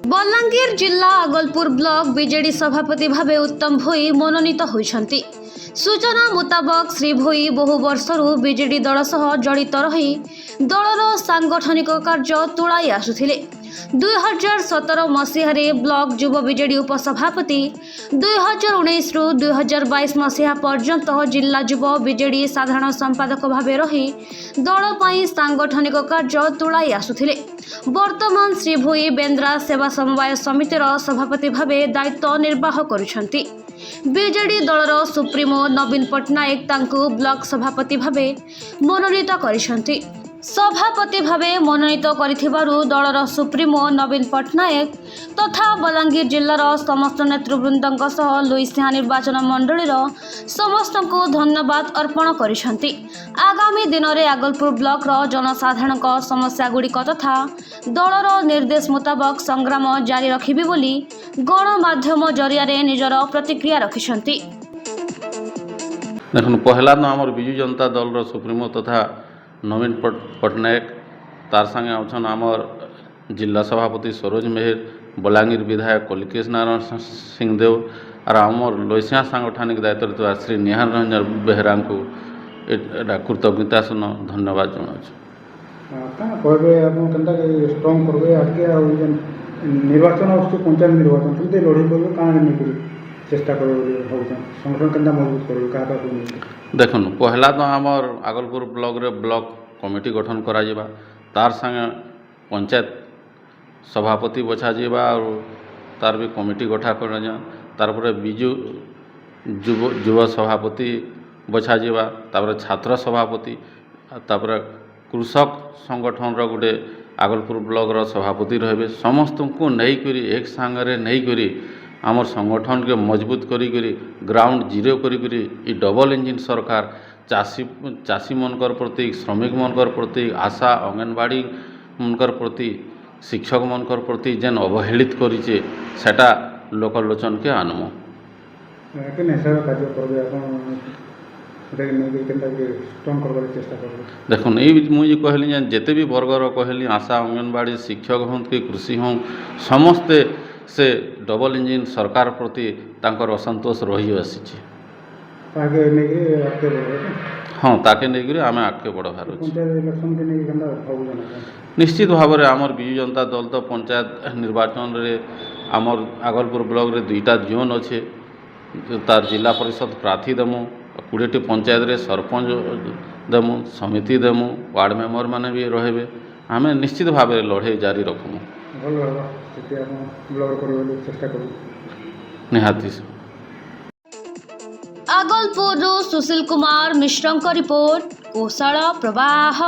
बलांगीर जिला Agalpur block BJD सभापति भावे उत्तम भोई मनोनीत होइछन्ति। सूचना मुताबक श्री भोई बहु वर्षरू बीजेडी दल सह जड़ित रही दलर सांगठनिक कार्य तुलाई आसुथिले। 2017 मसीह ब्लॉक युव बीजेडी उपसभापति 2019 रु 2022 मसीहा पर्यंत जिला युव बीजेडी साधारण संपादक भावे रही दल पई सांगठनिक कार्य तुलाई आसुथिले। वर्तमान श्री भोई बेन्द्रा सेवा समवाय समितिर सभापति भावे दायित्व निर्वाह करुछन्ति। बीजेडी दलर सुप्रीमो नवीन पट्टनायक तांकु ब्लॉक सभापति भावे मनोनीत करिसन्ति। सभापति भावे मनोनीत करिथिबारु दलर सुप्रीमो नवीन पट्टनायक तथा बलांगीर जिल्लार समस्त नेतृवृन्दଙ୍କ सह लुइसिया निर्वाचन मण्डलीर समस्तଙ୍କୁ धन्यवाद अर्पण करिसन्ति। आगामी दिन में आगलपुर ब्लॉक जनसाधारणक समस्या गुड़िक तथा दलर निर्देश मुताबक संग्राम जारी रखिबे बोली गणमाध्यम जरिया निजर प्रतिक्रिया रखिसन्ति। देखो पहला तो आम विजु जनता दल सुप्रीमो तथा नवीन पट्टनायक तार संगे आउछन आमर जिला सभापति सरोज मेहर, बलांगीर विधायक कलिकेश नारायण सिंहदेव और आमर लैसिया सांगठनिक दायित्व श्री निहार रंजन बेहरा को कृतज्ञता सुन धन्यवाद जनाऊँ। स्ट्रंग करबे आगे निर्वाचन आसुचे पंचायत निर्वाचन केमती लड़े करबे काना चेष्टा करबे संगठन केनता मजबूत करबे का देखुन पहला तो आमर आगलपुर ब्लॉक रे ब्लॉक कमिटी गठन करा जिबा तार संगे पंचायत सभापति बछा जिबा और तार भी कमिटी गठा कर तारपर बिजु युव सभापति बछा जिबा तापर छात्र सभापति तापर कृषक संगठन रो गुटे आगलपुर ब्लॉक रो सभापति रहे समस्त को नहीं करी एक सांगरे नहीं करी आमर संगठन के मजबूत करी ग्राउंड जीरो करी डबल इंजिन सरकार चाषी मनकर प्रति श्रमिक मनकर प्रति आशा अंगनवाड़ी मनकर प्रति शिक्षक मनकर प्रति जेन अवहेलित करिचे सेटा लोकलोचन के आनमो देखुन ये मुझे कहली जिते भी वर्गर कहली आशा अंगनवाड़ी शिक्षक हूँ कि कृषि हूँ समस्ते से डबल इंजिन सरकार प्रति तांकर असंतोष रही आसी। हाँ ताके नहीं आम आगे बढ़ार निश्चित भाव में आमर विजु जनता दल तो पंचायत निर्वाचन रे आमर आगलपुर ब्लॉक रे दुईटा जोन अच्छे तार जिला परिषद प्रार्थी देमु 20टी पंचायत रे सरपंच देमु समिति देमु वार्ड मेंबर माने भी रहे आम निश्चित भाव में लड़े जारी रखमु निहाती। आगलपुर सुशील कुमार मिश्र रिपोर्ट कोसला प्रवाह।